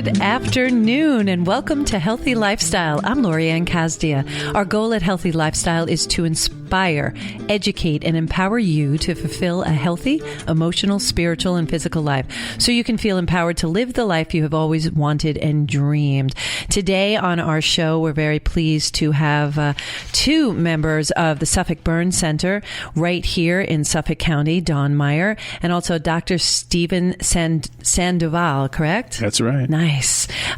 Good afternoon and welcome to Healthy Lifestyle. I'm Lorianne Casdia. Our goal at Healthy Lifestyle is to inspire, educate, and empower you to fulfill a healthy, emotional, spiritual, and physical life so you can feel empowered to live the life you have always wanted and dreamed. Today on our show, we're very pleased to have two members of the Suffolk Burn Center right here in Suffolk County, Don Meyer, and also Dr. Stephen Sandoval, correct? That's right. Nice.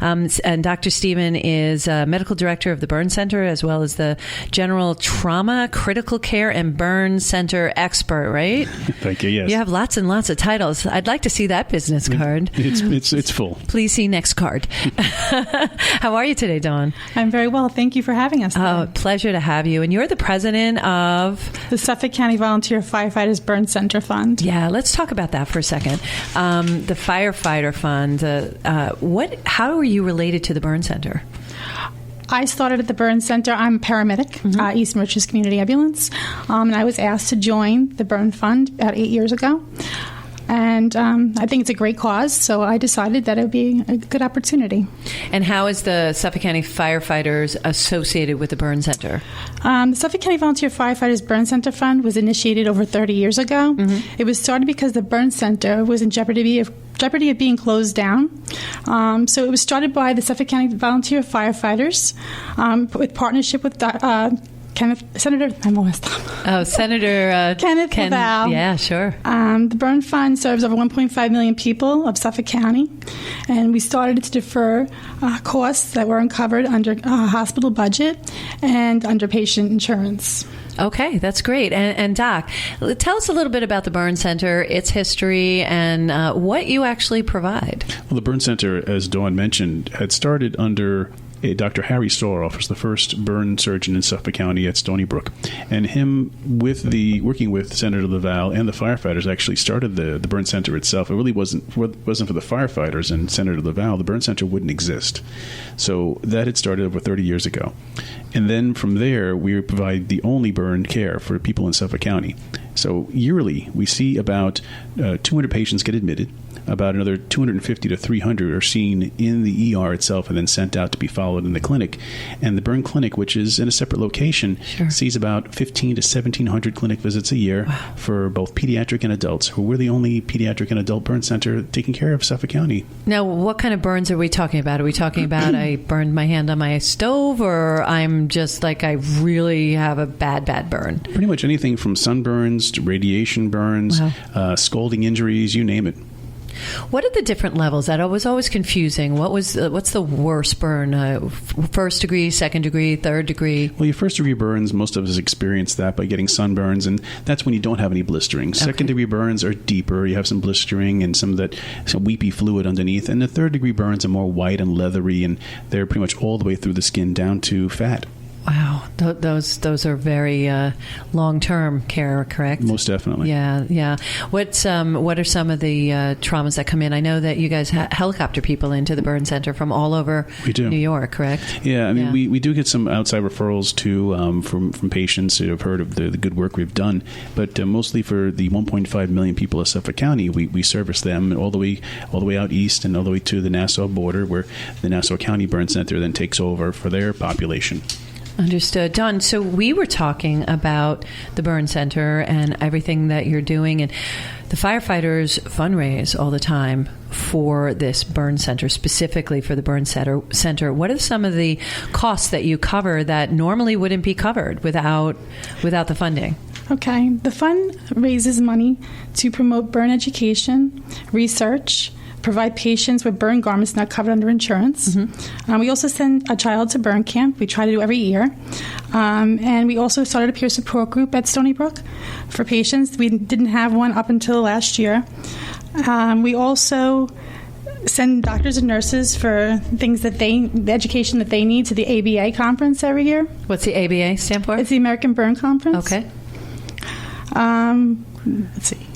And Dr. Stephen is medical director of the Burn Center as well as the general trauma, critical care, and burn center expert, right? Thank you, yes. You have lots and lots of titles. I'd like to see that business card. It's full. Please see next card. How are you today, Dawn? I'm very well. Thank you for having us today. Oh, pleasure to have you. And you're the president of the Suffolk County Volunteer Firefighters Burn Center Fund. Yeah, let's talk about that for a second. The Firefighter Fund. How are you related to the Burn Center? I started at the Burn Center. I'm a paramedic, East Merchants Community Ambulance, and I was asked to join the Burn Fund about 8 years ago. And I think it's a great cause, so I decided that it would be a good opportunity. And how is the Suffolk County Firefighters associated with the Burn Center? The Suffolk County Volunteer Firefighters Burn Center Fund was initiated over 30 years ago. It was started because the Burn Center was in jeopardy of being closed down. So it was started by the Suffolk County Volunteer Firefighters with partnership with Senator Kenneth Val. Yeah, sure. The Burn Fund serves over 1.5 million people of Suffolk County, and we started to defer costs that weren't covered under hospital budget and under patient insurance. Okay, that's great. And Doc, tell us a little bit about the Burn Center, its history, and what you actually provide. Well, the Burn Center, as Dawn mentioned, had started under Dr. Harry Soroff, was the first burn surgeon in Suffolk County at Stony Brook. And him, working with Senator Laval and the firefighters, actually started the burn center itself. It really wasn't for the firefighters and Senator Laval, the burn center wouldn't exist. So that had started over 30 years ago. And then from there, we provide the only burn care for people in Suffolk County. So yearly, we see about 200 patients get admitted. About another 250 to 300 are seen in the ER itself and then sent out to be followed in the clinic. And the burn clinic, which is in a separate location, sees about 1,500 to 1,700 clinic visits a year for both pediatric and adults. We're the only pediatric and adult burn center taking care of Suffolk County. Now, what kind of burns are we talking about? Are we talking about I burned my hand on my stove, or I'm just like I really have a bad burn? Pretty much anything from sunburns to radiation burns, scalding injuries, you name it. What are the different levels? That was always confusing. What's the worst burn? First degree, second degree, third degree? Well, your first degree burns, most of us experience that by getting sunburns, and that's when you don't have any blistering. Second degree burns are deeper. You have some blistering and some weepy fluid underneath. And the third degree burns are more white and leathery, and they're pretty much all the way through the skin down to fat. Wow, those are very long-term care, correct? Most definitely. Yeah. What are some of the traumas that come in? I know that you guys helicopter people into the burn center from all over New York, correct? Yeah, I mean, we do get some outside referrals too from patients who have heard of the good work we've done, but mostly for the 1.5 million people of Suffolk County, we service them all the way out east and all the way to the Nassau border, where the Nassau County Burn Center then takes over for their population. Understood. Don, so we were talking about the Burn Center and everything that you're doing, and the firefighters fundraise all the time for this Burn Center, specifically for the Burn Center. What are some of the costs that you cover that normally wouldn't be covered without the funding? Okay. The fund raises money to promote burn education, research, provide patients with burn garments not covered under insurance. We also send a child to burn camp. We try to do every year. And we also started a peer support group at Stony Brook for patients. We didn't have one up until last year. We also send doctors and nurses for things the education that they need to the ABA conference every year. What's the ABA stand for? It's the American Burn Conference. Okay. Let's see.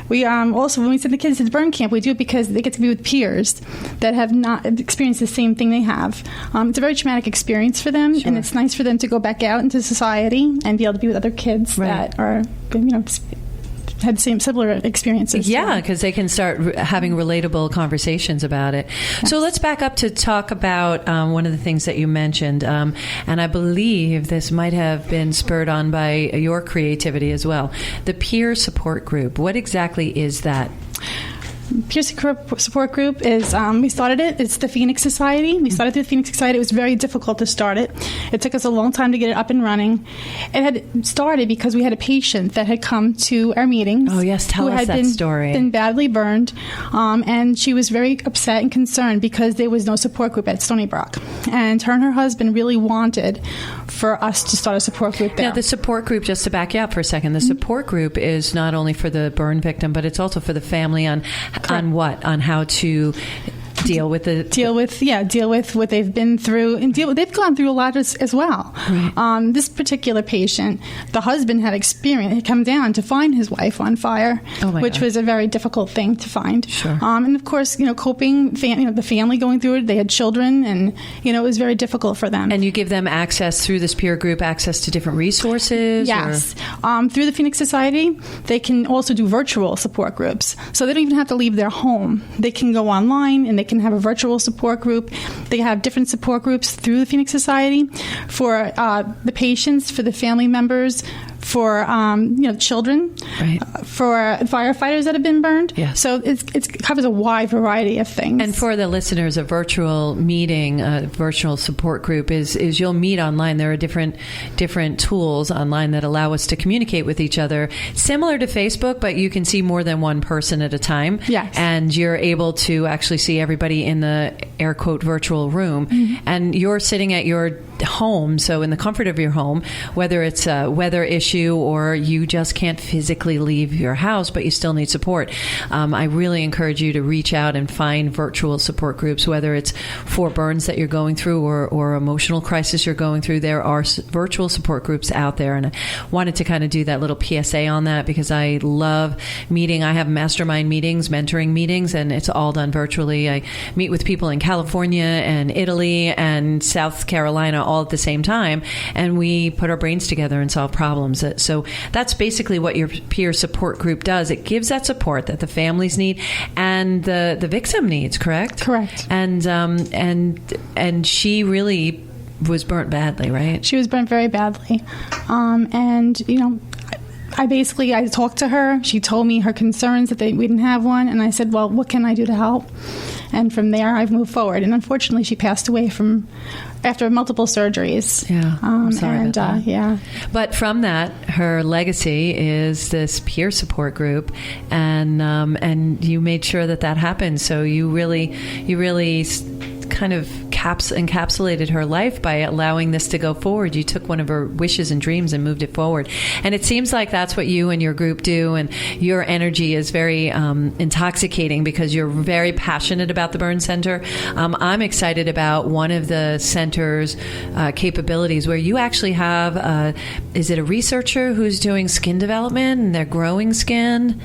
We also, when we send the kids to the burn camp, we do it because they get to be with peers that have not experienced the same thing they have. It's a very traumatic experience for them, and it's nice for them to go back out into society and be able to be with other kids that are, had similar experiences. Yeah, because they can start having relatable conversations about it. Yes. So let's back up to talk about one of the things that you mentioned, and I believe this might have been spurred on by your creativity as well. The peer support group. What exactly is that? Peer support group is, we started it. It's the Phoenix Society. We started through the Phoenix Society. It was very difficult to start it. It took us a long time to get it up and running. It had started because we had a patient that had come to our meetings. Oh, yes. Tell us that story. Been badly burned. And she was very upset and concerned because there was no support group at Stony Brook. And her husband really wanted for us to start a support group there. Now, the support group, just to back you up for a second, the support group is not only for the burn victim, but it's also for the family on what? On how to deal with what they've been through, and they've gone through a lot as well. Right. This particular patient, the husband had come down to find his wife on fire, which was a very difficult thing to find. Sure. And of course, coping, the family going through it. They had children, and it was very difficult for them. And you give them access through this peer group, access to different resources. Yes. Through the Phoenix Society, they can also do virtual support groups, so they don't even have to leave their home. They can go online and they can have a virtual support group. They have different support groups through the Phoenix Society for the patients, for the family members, for children, right, for firefighters that have been burned. Yes. So it covers a wide variety of things. And for the listeners, a virtual meeting, a virtual support group is you'll meet online. There are different tools online that allow us to communicate with each other, similar to Facebook, but you can see more than one person at a time. Yes. And you're able to actually see everybody in the air quote virtual room. Mm-hmm. And you're sitting at your home, so in the comfort of your home, whether it's a weather issue or you just can't physically leave your house, but you still need support. I really encourage you to reach out and find virtual support groups, whether it's for burns that you're going through or emotional crisis you're going through. There are virtual support groups out there, and I wanted to kind of do that little PSA on that because I love meeting. I have mastermind meetings, mentoring meetings, and it's all done virtually. I meet with people in California and Italy and South Carolina all at the same time, and we put our brains together and solve problems. So that's basically what your peer support group does. It gives that support that the families need and the victim needs, correct? Correct. And she really was burnt badly, right? She was burnt very badly. I talked to her. She told me her concerns that we didn't have one. And I said, well, what can I do to help? And from there, I've moved forward. And unfortunately, she passed away after multiple surgeries. Yeah. I'm sorry about that. Yeah. But from that, her legacy is this peer support group. And you made sure that happened. So you really kind of encapsulated her life by allowing this to go forward. You took one of her wishes and dreams and moved it forward. And it seems like that's what you and your group do, and your energy is very intoxicating because you're very passionate about the Burn Center. I'm excited about one of the center's capabilities where you actually have, is it a researcher who's doing skin development and they're growing skin?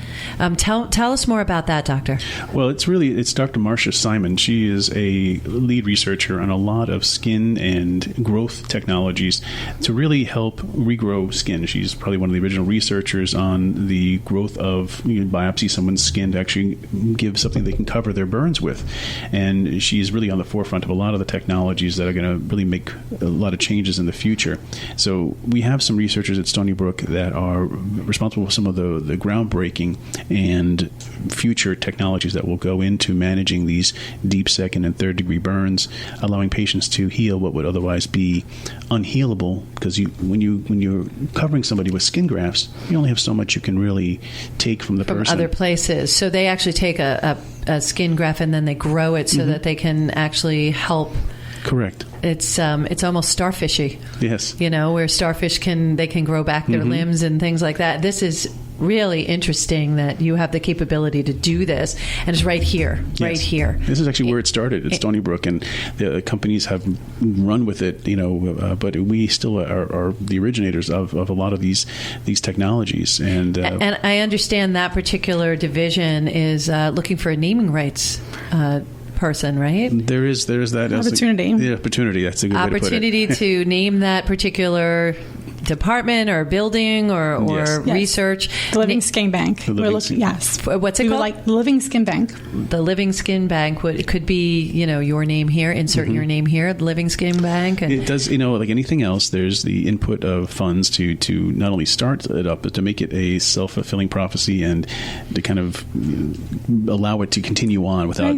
Tell us more about that, Doctor. Well, it's Dr. Marcia Simon. She is a lead researcher on a lot of skin and growth technologies to really help regrow skin. She's probably one of the original researchers on the growth of biopsy someone's skin to actually give something they can cover their burns with. And she's really on the forefront of a lot of the technologies that are going to really make a lot of changes in the future. So we have some researchers at Stony Brook that are responsible for some of the groundbreaking and future technologies that will go into managing these deep second and third degree burns, allowing patients to heal what would otherwise be unhealable, because when you're covering somebody with skin grafts, you only have so much you can really take from the person. Other places. So they actually take a skin graft and then they grow it so that they can actually help. Correct. It's almost starfishy. Yes. Where starfish can grow back their limbs and things like that. This is really interesting that you have the capability to do this, and it's right here, yes. right here. This is actually where it started at Stony Brook, and the companies have run with it, but we still are the originators of a lot of these technologies. And I understand that particular division is looking for a naming rights person, right? There's that opportunity. Opportunity. That's a good way to put it. Opportunity to name that particular department or building or Yes. research. The Living Skin Bank. The Living Skin- Yes. What's it We would called? like the Living Skin Bank. The Living Skin Bank could be, your name here, insert your name here, the Living Skin Bank. And It does, like anything else, there's the input of funds to not only start it up, but to make it a self-fulfilling prophecy and to kind of allow it to continue on without,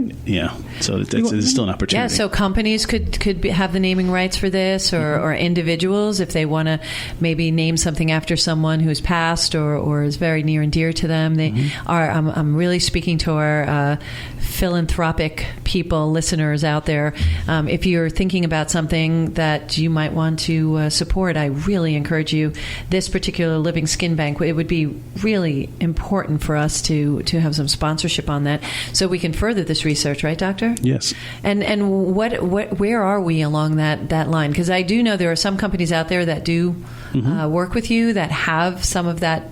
So it's still an opportunity. yeah, so companies could have the naming rights for this, or individuals, if they want to maybe name something after someone who's passed or is very near and dear to them. They are. I'm really speaking to our philanthropic people, listeners out there. If you're thinking about something that you might want to support, I really encourage you. This particular Living Skin Bank, it would be really important for us to have some sponsorship on that, so we can further this research, right, Doctor? Yes. And where are we along that line? Because I do know there are some companies out there that do work with you that have some of that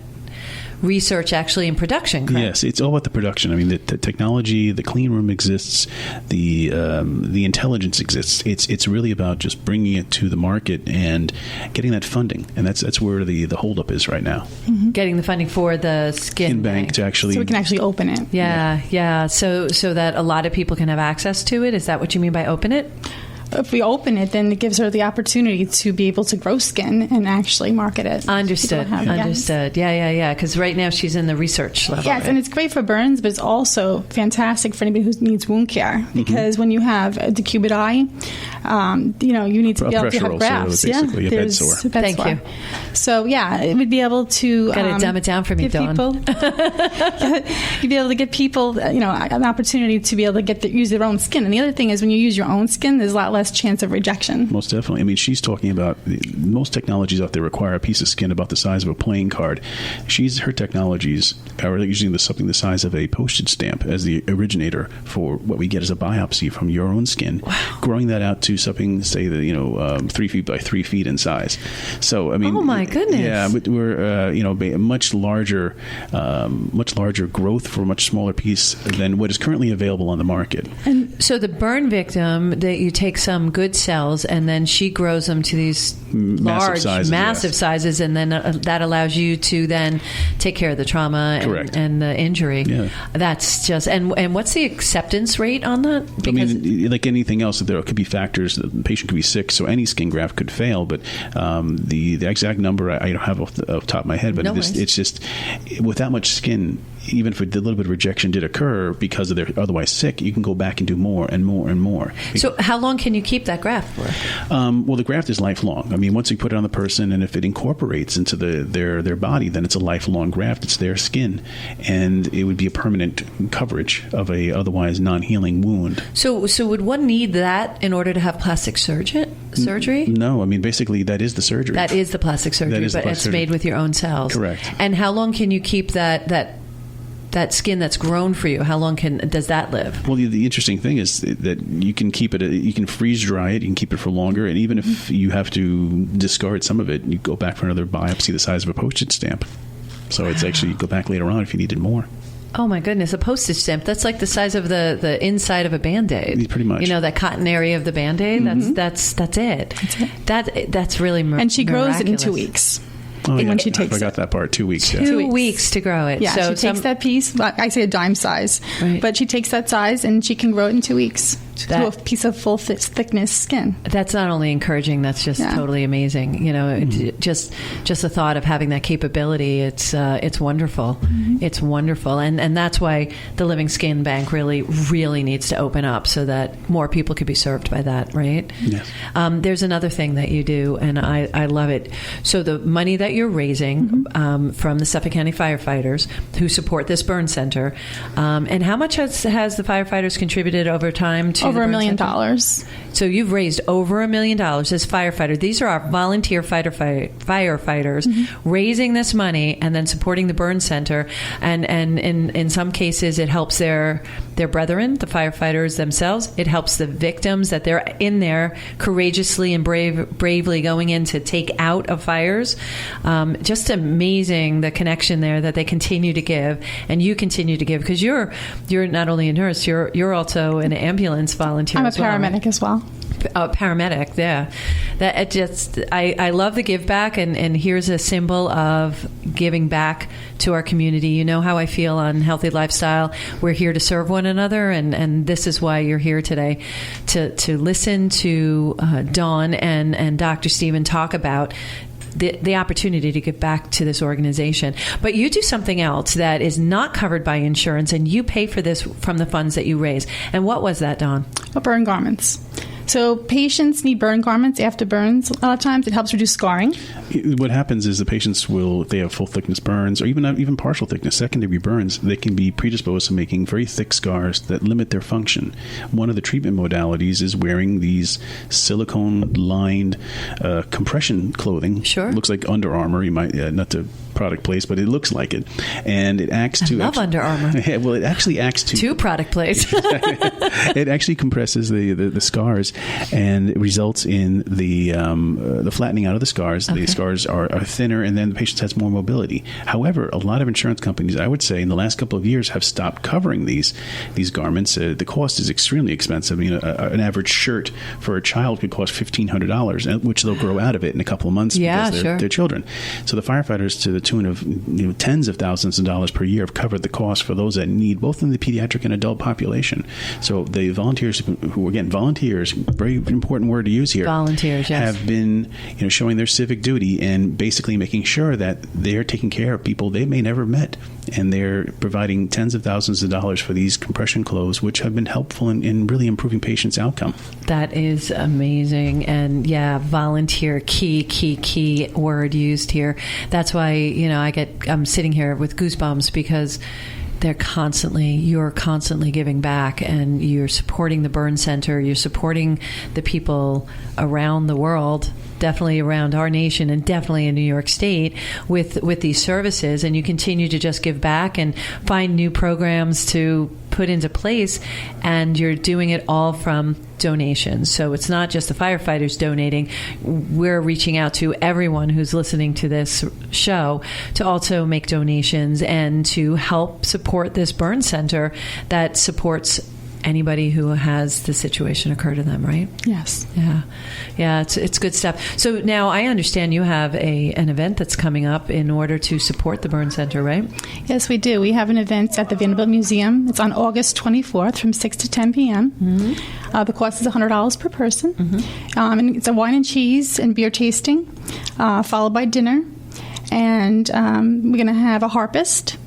research actually in production, correct? Yes, it's all about the production. I mean, the technology, the clean room exists, the intelligence exists. It's really about just bringing it to the market and getting that funding, and that's where the holdup is right now. Getting the funding for the skin Bank to actually, So we can actually open it. Yeah. So that a lot of people can have access to it. Is that what you mean by open it? If we open it, then it gives her the opportunity to be able to grow skin and actually market it. Understood. Yeah. Because right now she's in the research level. Yes, right? and it's great for burns, but it's also fantastic for anybody who needs wound care, because when you have a decubit you need to be able to have grafts. Basically, a bed there's sore. a bed Thank sore. you. So it would be able to Got to dumb it down for me, give Dawn. people, you'd be able to get people, an opportunity to be able to use their own skin. And the other thing is, when you use your own skin, there's a lot less chance of rejection. Most definitely. I mean, she's talking about most technologies out there require a piece of skin about the size of a playing card. Her technologies are using something the size of a postage stamp as the originator for what we get as a biopsy from your own skin. Wow. Growing that out to something, say, 3 feet by 3 feet in size. So, I mean, oh my goodness. Yeah, but we're a much larger growth for a much smaller piece than what is currently available on the market. And so the burn victim, that you take some good cells and then she grows them to these massive sizes, and then that allows you to then take care of the trauma and the injury. Yeah. That's just and what's the acceptance rate on that? Because like anything else, there could be factors. The patient could be sick, so any skin graft could fail. But the exact number I don't have off the top of my head. But it's just with that much skin, even if a little bit of rejection did occur because they're otherwise sick, you can go back and do more and more and more. So how long can you keep that graft for? Well, the graft is lifelong. I mean, once you put it on the person, and if it incorporates into their body, then it's a lifelong graft. It's their skin, and it would be a permanent coverage of a otherwise non-healing wound. So would one need that in order to have plastic surgery? No, I mean, basically that is the surgery. That is the plastic surgery, but it's made with your own cells. Correct. And how long can you keep that skin that's grown for you? How long does that live? Well, the interesting thing is that you can keep it. You can freeze dry it. You can keep it for longer, and even if you have to discard some of it, you go back for another biopsy the size of a postage stamp. So it's actually, you go back later on if you needed more. Oh my goodness, a postage stamp. That's like the size of the inside of a Band-Aid. Pretty much. That cotton area of the Band-Aid, that's it. That's really miraculous. And she grows it in 2 weeks. Oh, when she takes I forgot that part. 2 weeks. 2 weeks to grow it. Yeah, so she takes that piece. I say a dime size, but she takes that size and she can grow it in 2 weeks to a piece of full thickness skin. That's not only encouraging. That's just totally amazing. Just the thought of having that capability. It's wonderful. It's wonderful, and that's why the Living Skin Bank really needs to open up so that more people could be served by that. Right? Yes. There's another thing that you do, and I love it. So the money that you're raising from the Suffolk County firefighters who support this burn center, and how much has the firefighters contributed over time to over $1 million? So you've raised over $1 million as firefighters. These are our volunteer firefighters raising this money and then supporting the burn center. And in some cases, it helps their brethren, the firefighters themselves. It helps the victims that they're in there courageously and bravely going in to take out of fires. Just amazing, the connection there that they continue to give, and you continue to give, because you're not only a nurse, you're also an ambulance volunteer. I'm a as well, paramedic right? as well. Paramedic, yeah. That it just, I love the give back, and here's a symbol of giving back to our community. You know how I feel on Healthy Lifestyle. We're here to serve one another, and this is why you're here today, to listen to Dawn and Dr. Stephen talk about the opportunity to give back to this organization. But you do something else that is not covered by insurance, and you pay for this from the funds that you raise. And what was that, Dawn? Burn garments. So patients need burn garments after burns. A lot of times it helps reduce scarring. What happens is the patients will, if they have full thickness burns or even partial thickness, second-degree burns, they can be predisposed to making very thick scars that limit their function. One of the treatment modalities is wearing these silicone-lined compression clothing. Sure. Looks like Under Armour. You might, not to product place, but it looks like it. And it acts to... I love Under Armour. Yeah, well, it actually acts to... Two product plays. It actually compresses the scars, and it results in the flattening out of the scars. Okay. The scars are thinner, and then the patient has more mobility. However, a lot of insurance companies, I would say, in the last couple of years have stopped covering these garments. The cost is extremely expensive. An average shirt for a child could cost $1,500, which they'll grow out of it in a couple of months because they're children. So the firefighters, to the tune of tens of thousands of dollars per year, have covered the cost for those that need, both in the pediatric and adult population. So the volunteers who, again, volunteers, very important word to use here, volunteers, yes, have been showing their civic duty and basically making sure that they're taking care of people they may never have met, and they're providing tens of thousands of dollars for these compression clothes, which have been helpful in really improving patients' outcome. That is amazing. And yeah, volunteer, key word used here. That's why I'm sitting here with goosebumps, because you're constantly giving back, and you're supporting the burn center, you're supporting the people around the world, definitely around our nation, and definitely in New York State with these services. And you continue to just give back and find new programs to put into place, and you're doing it all from donations. So it's not just the firefighters donating. We're reaching out to everyone who's listening to this show to also make donations and to help support this burn center that supports anybody who has the situation occur to them, right? Yes. Yeah, it's good stuff. So now I understand you have an event that's coming up in order to support the burn center, right? Yes, we do. We have an event at the Vanderbilt Museum. It's on August 24th from 6 to 10 p.m. Mm-hmm. The cost is $100 per person. Mm-hmm. And it's a wine and cheese and beer tasting, followed by dinner. And we're going to have a harpist.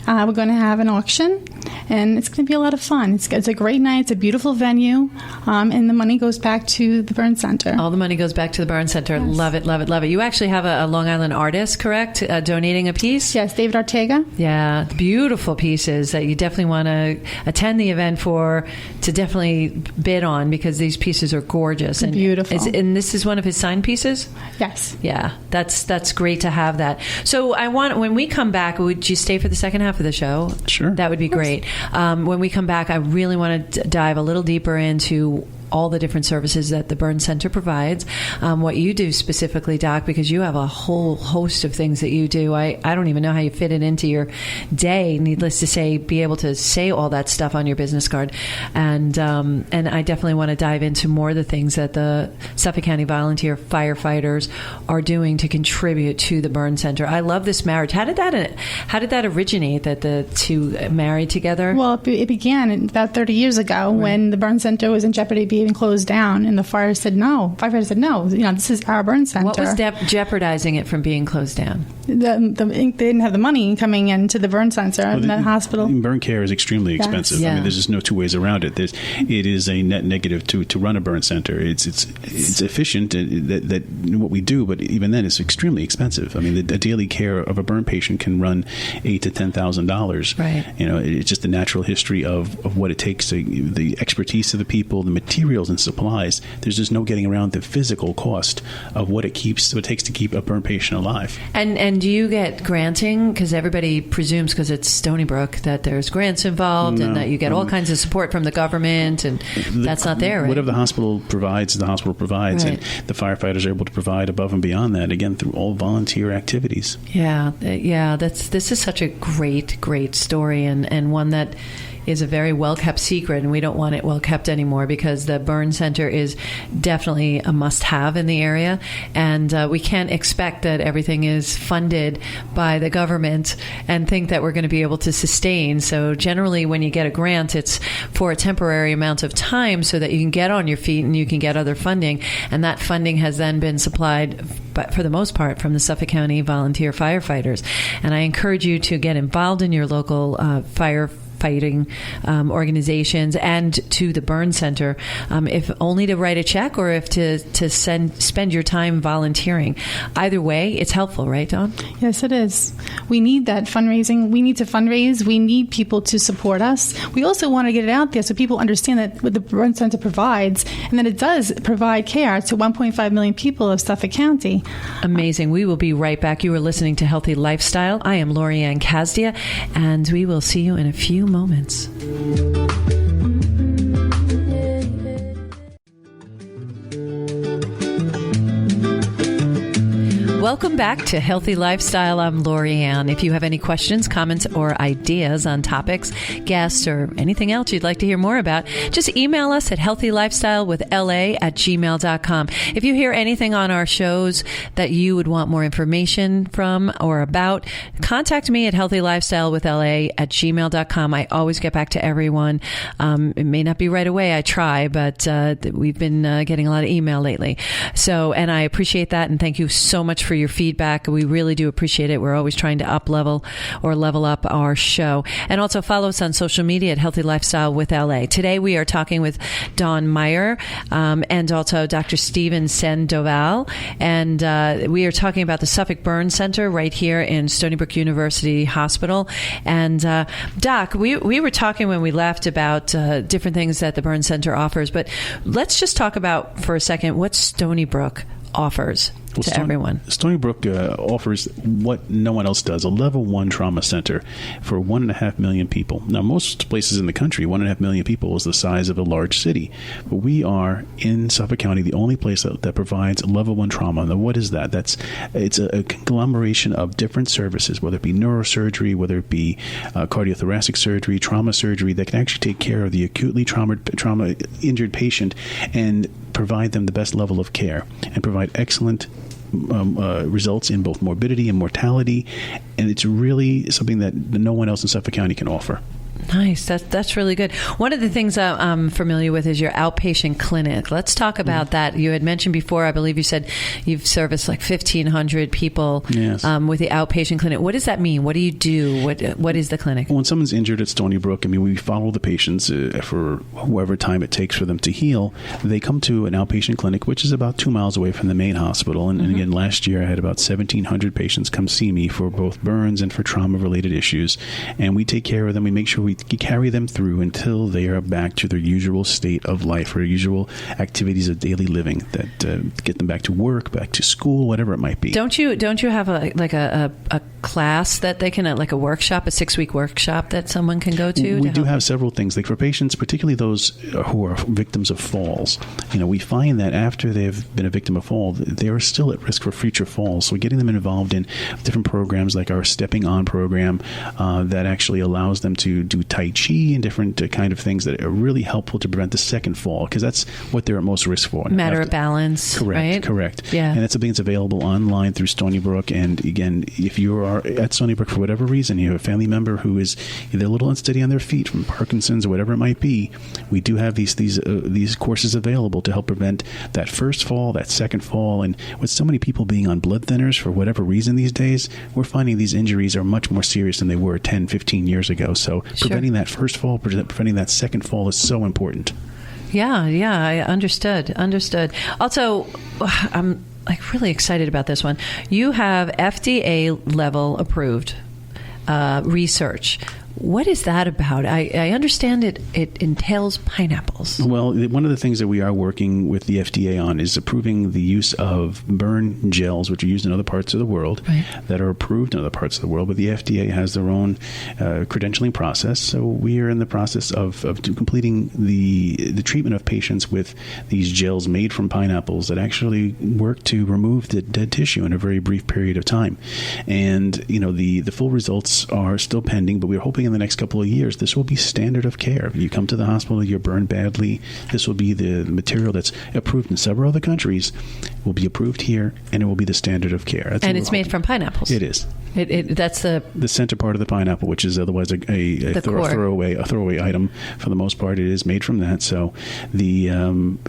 We're going to have an auction, and it's going to be a lot of fun. It's a great night. It's a beautiful venue, and the money goes back to the burn center. All the money goes back to the burn center. Yes. Love it, love it, love it. You actually have a Long Island artist, correct, donating a piece? Yes, David Ortega. Yeah, beautiful pieces that you definitely want to attend the event to definitely bid on, because these pieces are gorgeous. And beautiful. And this is one of his signed pieces? Yes. Yeah, that's great to have that. So when we come back, would you stay for the second half of the show? Sure. That would be great. When we come back, I really want to dive a little deeper into all the different services that the Burn Center provides, what you do specifically, Doc, because you have a whole host of things that you do. I don't even know how you fit it into your day, needless to say, be able to say all that stuff on your business card. And I definitely want to dive into more of the things that the Suffolk County volunteer firefighters are doing to contribute to the Burn Center. I love this marriage. How did that originate, that the two married together? Well, it began about 30 years ago, right, when the Burn Center was in jeopardy of being closed down, and the firefighters said no, this is our burn center. What was jeopardizing it from being closed down? They didn't have the money coming into the burn center and the hospital. Burn care is extremely expensive. Yeah. I mean, there's just no two ways around it. It is a net negative to run a burn center. It's efficient that what we do, but even then, it's extremely expensive. I mean, the daily care of a burn patient can run $8,000 to $10,000. Right. It's just the natural history of what it takes, the expertise of the people, the materials and supplies. There's just no getting around the physical cost of what it takes to keep a burn patient alive. And do you get granting? Because everybody presumes, because it's Stony Brook, that there's grants involved, and that you get all kinds of support from the government, and that's not there, right? Whatever the hospital provides, right, and the firefighters are able to provide above and beyond that, again, through all volunteer activities. Yeah. This is such a great story, and one that is a very well-kept secret, and we don't want it well-kept anymore because the burn center is definitely a must-have in the area, and we can't expect that everything is funded by the government and think that we're going to be able to sustain. So generally when you get a grant, it's for a temporary amount of time so that you can get on your feet and you can get other funding, and that funding has then been supplied, but for the most part, from the Suffolk County volunteer firefighters. And I encourage you to get involved in your local firefighting organizations and to the burn center, if only to write a check or if to spend your time volunteering. Either way, it's helpful, right, Dawn? Yes, it is. We need that fundraising. We need to fundraise. We need people to support us. We also want to get it out there so people understand that what the burn center provides, and that it does provide care to 1.5 million people of Suffolk County. Amazing. We will be right back. You are listening to Healthy Lifestyle. I am Lorianne Casdia, and we will see you in a few moments. Welcome back to Healthy Lifestyle. I'm Lorianne. If you have any questions, comments, or ideas on topics, guests, or anything else you'd like to hear more about, just email us at healthylifestylewithla@gmail.com. If you hear anything on our shows that you would want more information from or about, contact me at healthylifestylewithla@gmail.com. I always get back to everyone. It may not be right away. I try, but we've been getting a lot of email lately. And I appreciate that, and thank you so much for your feedback. We really do appreciate it. We're always trying to level up our show. And also follow us on social media at Healthy Lifestyle with LA. Today we are talking with Dawn Meyer and also Dr. Stephen Sandoval. And we are talking about the Suffolk Burn Center right here in Stony Brook University Hospital. And Doc, we were talking when we left about different things that the Burn Center offers, but let's just talk about for a second what Stony Brook offers to everyone. Stony Brook offers what no one else does, a level 1 trauma center for 1.5 million people. Now, most places in the country, 1.5 million people is the size of a large city. But we are, in Suffolk County, the only place that provides level 1 trauma. Now, what is that? It's a conglomeration of different services, whether it be neurosurgery, whether it be cardiothoracic surgery, trauma surgery, that can actually take care of the acutely trauma-injured patient and provide them the best level of care and provide excellent results in both morbidity and mortality, and it's really something that no one else in Suffolk County can offer. Nice. That's really good. One of the things I'm familiar with is your outpatient clinic. Let's talk about that. You had mentioned before, I believe you said you've serviced like 1,500 people. Yes. With the outpatient clinic. What does that mean? What do you do? What is the clinic? When someone's injured at Stony Brook, we follow the patients for however time it takes for them to heal. They come to an outpatient clinic, which is about 2 miles away from the main hospital. And again, last year I had about 1,700 patients come see me for both burns and for trauma-related issues. And we take care of them. We make sure we carry them through until they are back to their usual state of life or usual activities of daily living that get them back to work, back to school, whatever it might be. Don't you have a class that they can, like a workshop, a 6-week workshop that someone can go to? We do have several things. Like for patients, particularly those who are victims of falls, we find that after they've been a victim of fall, they are still at risk for future falls. So getting them involved in different programs like our Stepping On program that actually allows them to do Tai Chi and different kind of things that are really helpful to prevent the second fall, because that's what they're at most risk for. Matter of balance. Correct. Yeah. And that's something that's available online through Stony Brook. And again, if you are at Stony Brook for whatever reason, you have a family member who is either a little unsteady on their feet from Parkinson's or whatever it might be, we do have these courses available to help prevent that first fall, that second fall. And with so many people being on blood thinners for whatever reason these days, we're finding these injuries are much more serious than they were 10, 15 years ago. So preventing that first fall, preventing that second fall is so important. Yeah, I understood. Also, I'm really excited about this one. You have FDA level approved research. What is that about? I understand it entails pineapples. Well, one of the things that we are working with the FDA on is approving the use of burn gels, which are used in other parts of the world, that are approved in other parts of the world. But the FDA has their own credentialing process. So we are in the process of completing the treatment of patients with these gels made from pineapples that actually work to remove the dead tissue in a very brief period of time. And, the full results are still pending, but we're hoping hopefully in the next couple of years, this will be standard of care. You come to the hospital, you're burned badly. This will be the material that's approved in several other countries, will be approved here, and it will be the standard of care. That's and it's made from pineapples. It is. That's the center part of the pineapple, which is otherwise a throwaway item. For the most part, it is made from that. So we're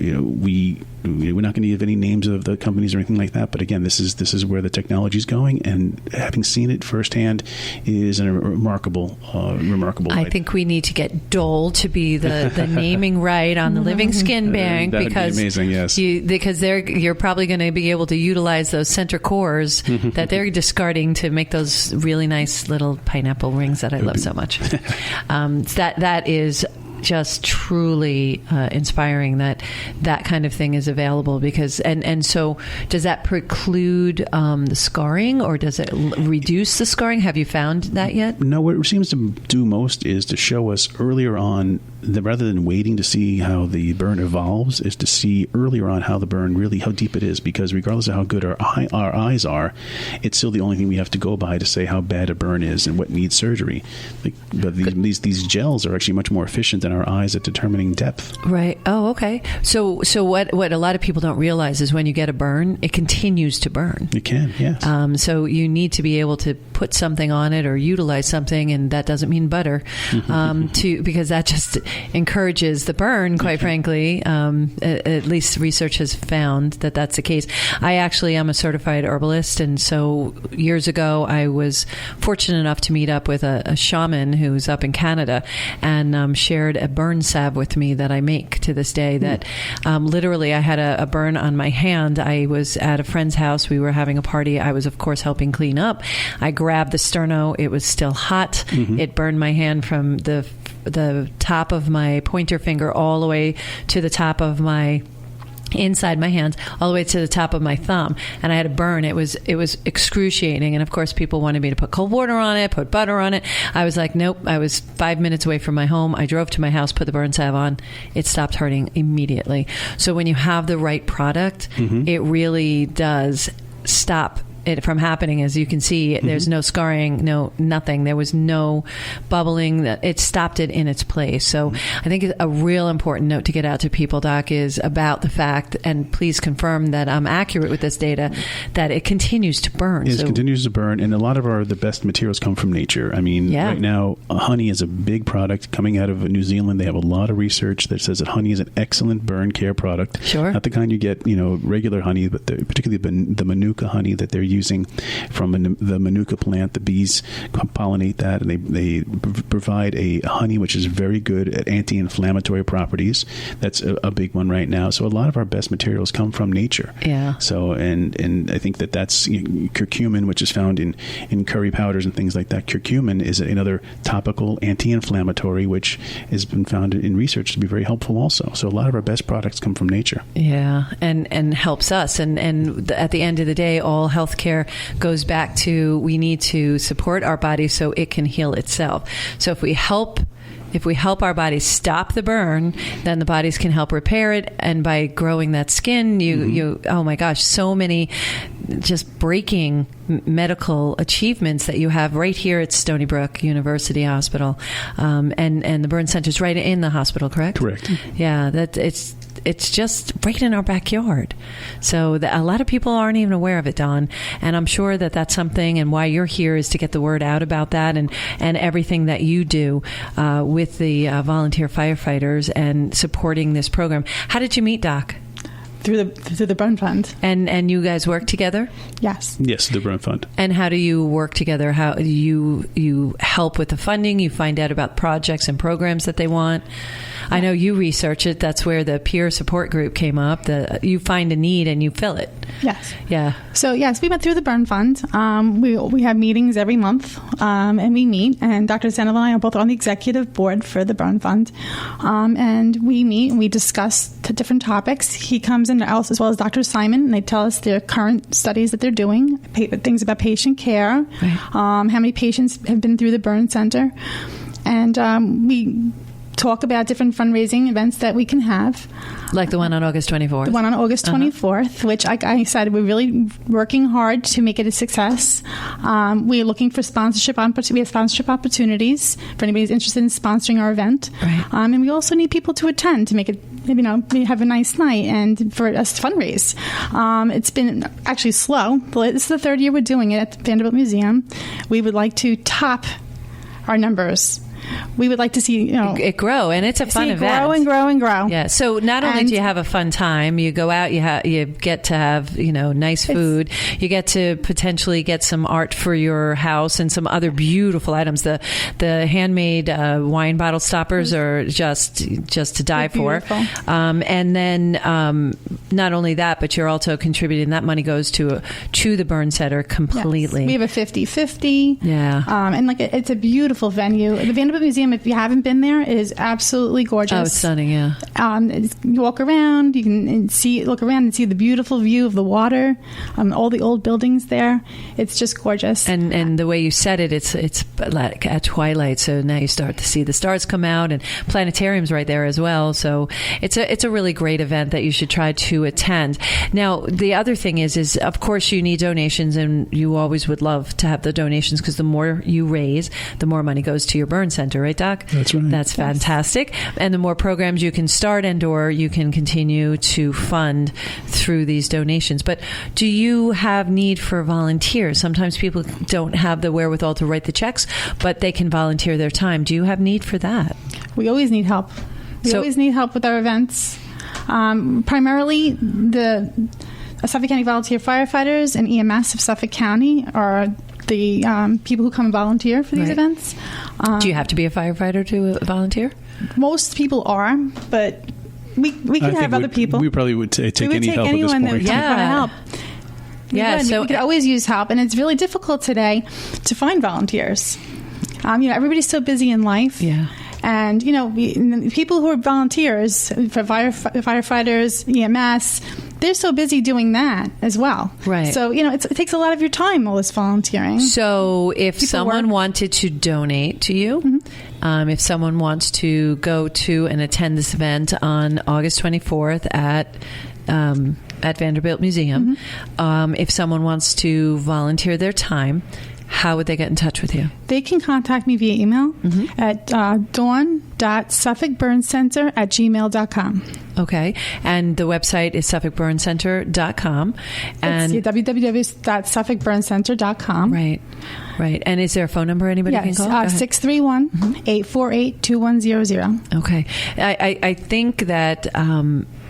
not going to give any names of the companies or anything like that. But again, this is where the technology is going, and having seen it firsthand is a remarkable. I think we need to get Dole to be the naming right on the Living Skin Bank because be amazing. Yes, because you're probably going to be able to utilize those center cores that they're discarding to make those really nice little pineapple rings that I love so much. That is just truly inspiring that kind of thing is available, because and so does that preclude the scarring, or does it reduce the scarring? Have you found that yet? No, what it seems to do most is to show us earlier on, rather than waiting to see how the burn evolves, is to see earlier on how the burn really, how deep it is, because regardless of how good our eyes are, it's still the only thing we have to go by to say how bad a burn is and what needs surgery. But these gels are actually much more efficient than our eyes at determining depth. Right. Oh, okay. So what a lot of people don't realize is when you get a burn, it continues to burn. It can, yes. So you need to be able to put something on it or utilize something, and that doesn't mean butter, because that just encourages the burn, quite frankly. At least research has found that that's the case. I actually am a certified herbalist, and so years ago I was fortunate enough to meet up with a shaman who's up in Canada, and shared a burn salve with me that I make to this day. That literally I had a burn on my hand. I was at a friend's house. We were having a party. I was, of course, helping clean up. I grabbed the sterno. It was still hot. It burned my hand from the top of my pointer finger all the way to the top of my inside my hands, all the way to the top of my thumb, and I had a burn. It was excruciating, and of course people wanted me to put cold water on it, put butter on it. I was like, nope. I was 5 minutes away from my home. I drove to my house, put the burn salve on. It stopped hurting immediately. So when you have the right product, it really does stop it from happening. As you can see, there's no scarring, no nothing. There was no bubbling. It stopped it in its place. So I think a real important note to get out to people, Doc, is about the fact, and please confirm that I'm accurate with this data, that it continues to burn. It continues to burn, and a lot of the best materials come from nature. I mean, right now, honey is a big product coming out of New Zealand. They have a lot of research that says that honey is an excellent burn care product. Sure. Not the kind you get, regular honey, but particularly the Manuka honey that they're using from the Manuka plant. The bees pollinate that, and they provide a honey which is very good at anti-inflammatory properties. That's a big one right now. So a lot of our best materials come from nature. Yeah. So and I think that's curcumin, which is found in curry powders and things like that. Curcumin is another topical anti-inflammatory, which has been found in research to be very helpful also. So a lot of our best products come from nature. Yeah, and helps us. And at the end of the day, all healthcare goes back to, we need to support our body so it can heal itself. So if we help our bodies stop the burn, then the bodies can help repair it. And by growing that skin, you oh my gosh, so many just breaking medical achievements that you have right here at Stony Brook University Hospital, and the burn center's right in the hospital, correct? Correct. Yeah, it's just right in our backyard. So a lot of people aren't even aware of it, Don. And I'm sure that that's something, and why you're here is to get the word out about that, and everything that you do with the volunteer firefighters and supporting this program. How did you meet, Doc? Through the Burn Fund. And you guys work together? Yes. Yes, the Burn Fund. And how do you work together? How you help with the funding? You find out about projects and programs that they want? I know you research it. That's where the peer support group came up. You find a need and you fill it. Yes. Yeah. So, yes, we went through the Burn Fund. We have meetings every month, and we meet. And Dr. Sandoval and I are both on the executive board for the Burn Fund. And we meet and we discuss different topics. He comes in as well as Dr. Simon, and they tell us their current studies that they're doing, things about patient care, right. How many patients have been through the burn center. And we talk about different fundraising events that we can have. Like the one on August 24th? The one on August 24th, which I said we're really working hard to make it a success. We're looking for sponsorship opportunities for anybody who's interested in sponsoring our event. Right. And we also need people to attend to make it, have a nice night and for us to fundraise. It's been actually slow. This is the third year we're doing it at the Vanderbilt Museum. We would like to top our numbers. We would like to see it grow, and it's a fun event. Grow and grow. Yeah. So not only do you have a fun time, you go out, you get to have nice food. You get to potentially get some art for your house and some other beautiful items. The handmade wine bottle stoppers are just to die for. And then not only that, but you're also contributing. That money goes to the Burn Center completely. Yes. We have a 50-50. Yeah. And it's a beautiful venue. The Vanderbilt Museum, if you haven't been there, it is absolutely gorgeous. Oh, it's stunning, yeah. You walk around, you can look around and see the beautiful view of the water, all the old buildings there. It's just gorgeous. And the way you said it, it's like at twilight, so now you start to see the stars come out, and planetarium's right there as well. So it's a really great event that you should try to attend. Now, the other thing is of course you need donations, and you always would love to have the donations because the more you raise, the more money goes to your burn center, right, Doc? That's right. That's fantastic. And the more programs you can start and/or you can continue to fund through these donations. But do you have need for volunteers? Sometimes people don't have the wherewithal to write the checks, but they can volunteer their time. Do you have need for that? We always need help. We always need help with our events. Primarily, the Suffolk County Volunteer Firefighters and EMS of Suffolk County are the people who come and volunteer for these events. Do you have to be a firefighter to volunteer? Most people are, but we can have other people. We probably would take any help at this point. That would help. So we could always use help, and it's really difficult today to find volunteers. Everybody's so busy in life. Yeah. And, people who are volunteers for firefighters, EMS, they're so busy doing that as well. Right. So, it takes a lot of your time, all this volunteering. So if someone wanted to donate to you, if someone wants to go to and attend this event on August 24th at Vanderbilt Museum, if someone wants to volunteer their time, how would they get in touch with you? They can contact me via email at dawn.suffolkburncenter@gmail.com. Okay. And the website is suffolkburncenter.com. And it's www.suffolkburncenter.com. Right. And is there a phone number anybody can call? 631-848-2100. Okay. I think that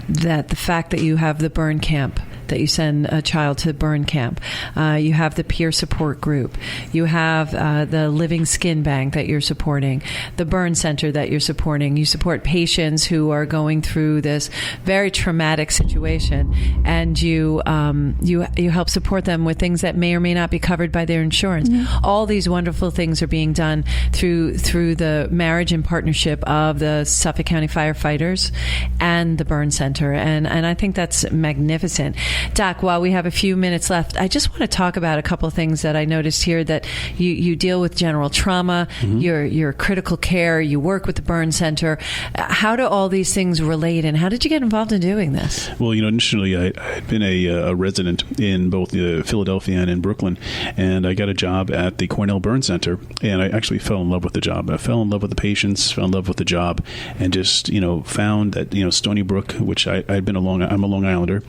that the fact that you have the burn camp, that you send a child to burn camp, you have the peer support group, you have the Living Skin Bank that you're supporting, the burn center that you're supporting, you support patients who are going through this very traumatic situation, and you help support them with things that may or may not be covered by their insurance. All these wonderful things are being done through the marriage and partnership of the Suffolk County firefighters and the burn center, and I think that's magnificent. Doc, while we have a few minutes left, I just want to talk about a couple of things that I noticed here, that you deal with general trauma, your critical care, you work with the burn center. How do all these things relate, and how did you get involved in doing this? Well, initially I had been a resident in both Philadelphia and in Brooklyn, and I got a job at the Cornell Burn Center, and I actually fell in love with the job. I fell in love with the patients, fell in love with the job, and just found that Stony Brook, which I'm a Long Islander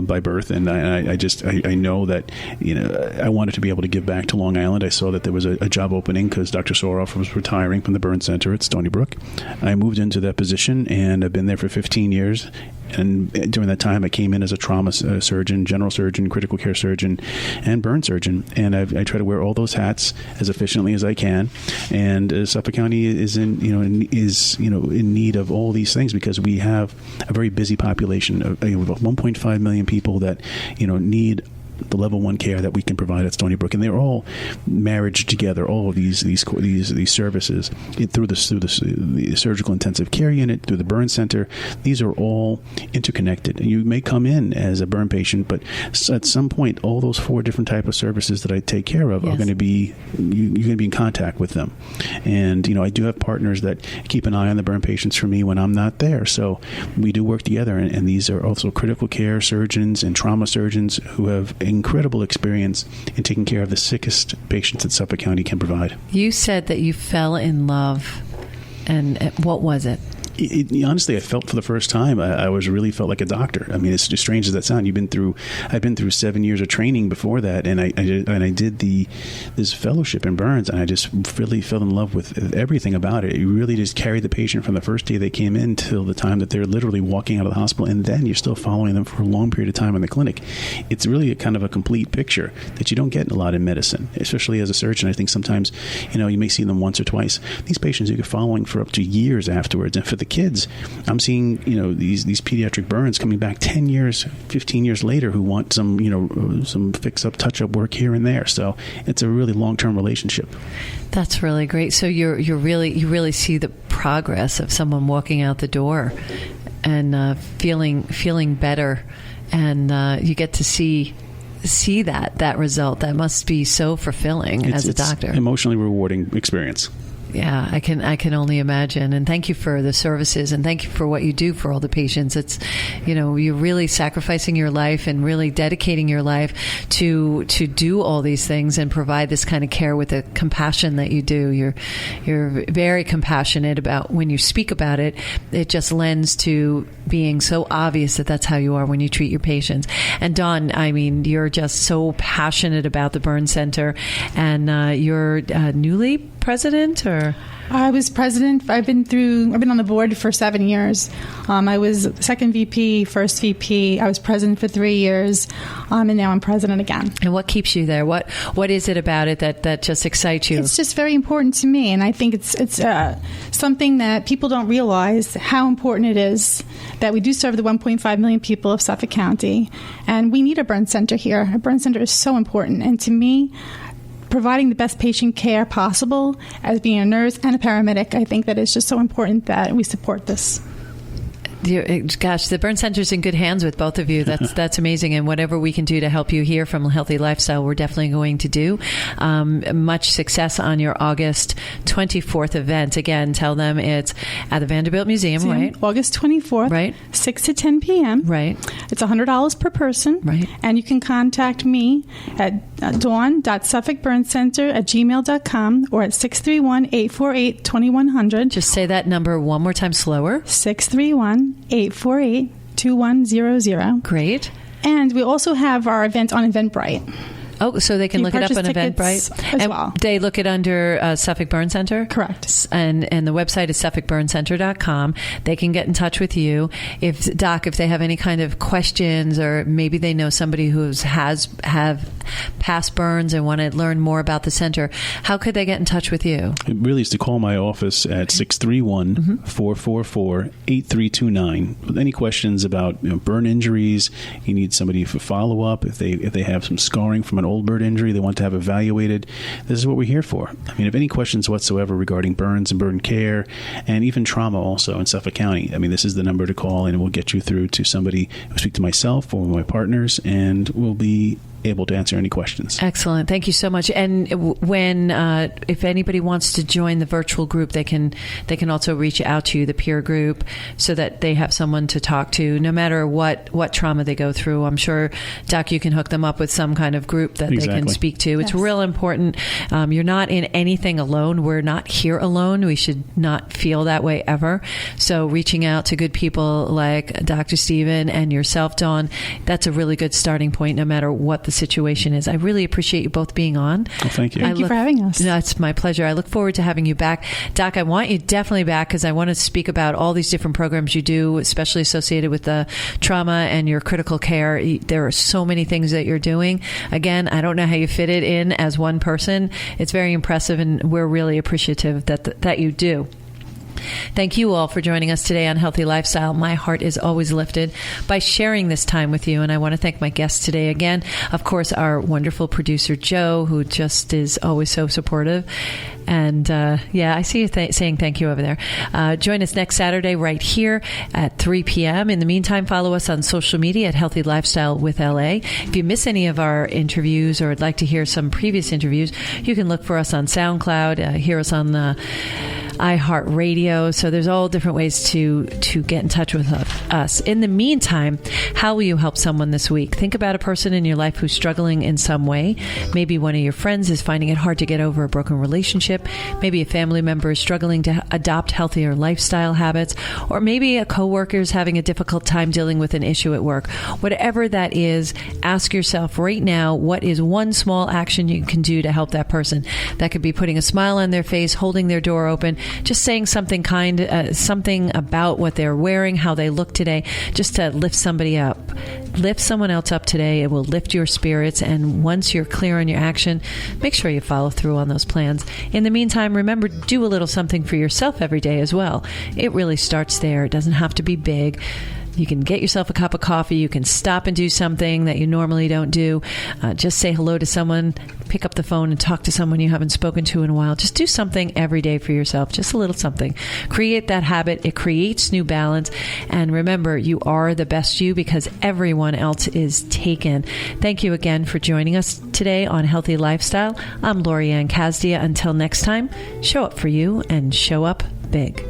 by birth, and I know that I wanted to be able to give back to Long Island. I saw that there was a job opening because Dr. Soroff was retiring from the burn center at Stony Brook. I moved into that position, and I've been there for 15 years. And during that time, I came in as a trauma surgeon, general surgeon, critical care surgeon, and burn surgeon. And I try to wear all those hats as efficiently as I can. And Suffolk County is in need of all these things because we have a very busy population of 1.5 million people that need the level 1 care that we can provide at Stony Brook, and they're all married together. All of these services through the surgical intensive care unit, through the burn center. These are all interconnected. And you may come in as a burn patient, but at some point, all those 4 different type of services that I take care of are going to be, you're going to be in contact with them. And I do have partners that keep an eye on the burn patients for me when I'm not there. So we do work together, and these are also critical care surgeons and trauma surgeons who have incredible experience in taking care of the sickest patients that Suffolk County can provide. You said that you fell in love, and what was it? Honestly, I felt for the first time, I really felt like a doctor. I mean, it's as strange as that sounds. I've been through 7 years of training before that, and I did this fellowship in burns, and I just really fell in love with everything about it. You really just carry the patient from the first day they came in till the time that they're literally walking out of the hospital, and then you're still following them for a long period of time in the clinic. It's really a kind of a complete picture that you don't get a lot in medicine, especially as a surgeon. I think sometimes, you may see them once or twice. These patients you get following for up to years afterwards, and for the kids, I'm seeing these pediatric burns coming back 10 years, 15 years later, who want some fix up, touch up work here and there. So it's a really long term relationship. That's really great. So you really see the progress of someone walking out the door and feeling better, and you get to see that result. That must be so fulfilling as a doctor. It's emotionally rewarding experience. Yeah, I can only imagine. And thank you for the services, and thank you for what you do for all the patients. It's, you're really sacrificing your life and really dedicating your life to do all these things and provide this kind of care with the compassion that you do. You're very compassionate about when you speak about it. It just lends to being so obvious that that's how you are when you treat your patients. And Dawn, I mean, you're just so passionate about the burn center, and you're newly president, or? I was president. I've been on the board for 7 years. I was second VP, first VP. I was president for 3 years, and now I'm president again. And what keeps you there? What is it about it that just excites you? It's just very important to me, and I think it's something that people don't realize how important it is that we do serve the 1.5 million people of Suffolk County, and we need a burn center here. A burn center is so important, and to me, providing the best patient care possible as being a nurse and a paramedic, I think that it's just so important that we support this. Gosh, the burn center's in good hands with both of you. That's amazing. And whatever we can do to help you here from Healthy Lifestyle, we're definitely going to do. Much success on your August 24th event. Again, tell them it's at the Vanderbilt Museum, right? August 24th, right? 6 to 10 p.m. Right. It's $100 per person. Right. And you can contact me at dawn.suffolkburncenter@gmail.com or at 631-848-2100. Just say that number one more time slower. 631-848-2100. Great. And we also have our event on Eventbrite. Oh, so they can look it up on Eventbrite as well. They look it under Suffolk Burn Center? Correct. And the website is suffolkburncenter.com. They can get in touch with you. If they have any kind of questions, or maybe they know somebody who have past burns and want to learn more about the center, how could they get in touch with you? It really is to call my office at 631-444-8329 with any questions about burn injuries. You need somebody for follow-up. If they have some scarring from an old burn injury they want to have evaluated, this is what we're here for. I mean, if any questions whatsoever regarding burns and burn care, and even trauma also in Suffolk County, I mean, this is the number to call, and we'll get you through to somebody who speak to myself or my partners, and we'll be able to answer any questions. Excellent. Thank you so much. And when if anybody wants to join the virtual group, they can also reach out to you, the peer group, so that they have someone to talk to no matter what trauma they go through. I'm sure, Doc, you can hook them up with some kind of group that they can speak to. It's real important. You're not in anything alone. We're not here alone. We should not feel that way ever. So reaching out to good people like Dr. Stephen and yourself, Dawn, that's a really good starting point no matter what the situation is. I really appreciate you both being on. Well, thank you. Thank you for having us. No, it's my pleasure. I look forward to having you back. Doc, I want you definitely back because I want to speak about all these different programs you do, especially associated with the trauma and your critical care. There are so many things that you're doing. Again, I don't know how you fit it in as one person. It's very impressive, and we're really appreciative that you do. Thank you all for joining us today on Healthy Lifestyle. My heart is always lifted by sharing this time with you, and I want to thank my guests today again. Of course, our wonderful producer, Joe, who just is always so supportive. And I see you saying thank you over there. Join us next Saturday right here at 3 p.m. In the meantime, follow us on social media at Healthy Lifestyle with LA. If you miss any of our interviews or would like to hear some previous interviews, you can look for us on SoundCloud, hear us on the iHeartRadio. So there's all different ways to get in touch with us. In the meantime, how will you help someone this week? Think about a person in your life who's struggling in some way. Maybe one of your friends is finding it hard to get over a broken relationship. Maybe a family member is struggling to adopt healthier lifestyle habits. Or maybe a coworker is having a difficult time dealing with an issue at work. Whatever that is, ask yourself right now, what is one small action you can do to help that person? That could be putting a smile on their face, holding their door open, just saying something kind, something about what they're wearing, how they look today, just to lift somebody up. Lift someone else up today. It will lift your spirits. And once you're clear on your action, make sure you follow through on those plans. In the meantime, remember, do a little something for yourself every day as well. It really starts there. It doesn't have to be big. You can get yourself a cup of coffee. You can stop and do something that you normally don't do. Just say hello to someone. Pick up the phone and talk to someone you haven't spoken to in a while. Just do something every day for yourself. Just a little something. Create that habit. It creates new balance. And remember, you are the best you because everyone else is taken. Thank you again for joining us today on Healthy Lifestyle. I'm Lorianne Casdia. Until next time, show up for you and show up big.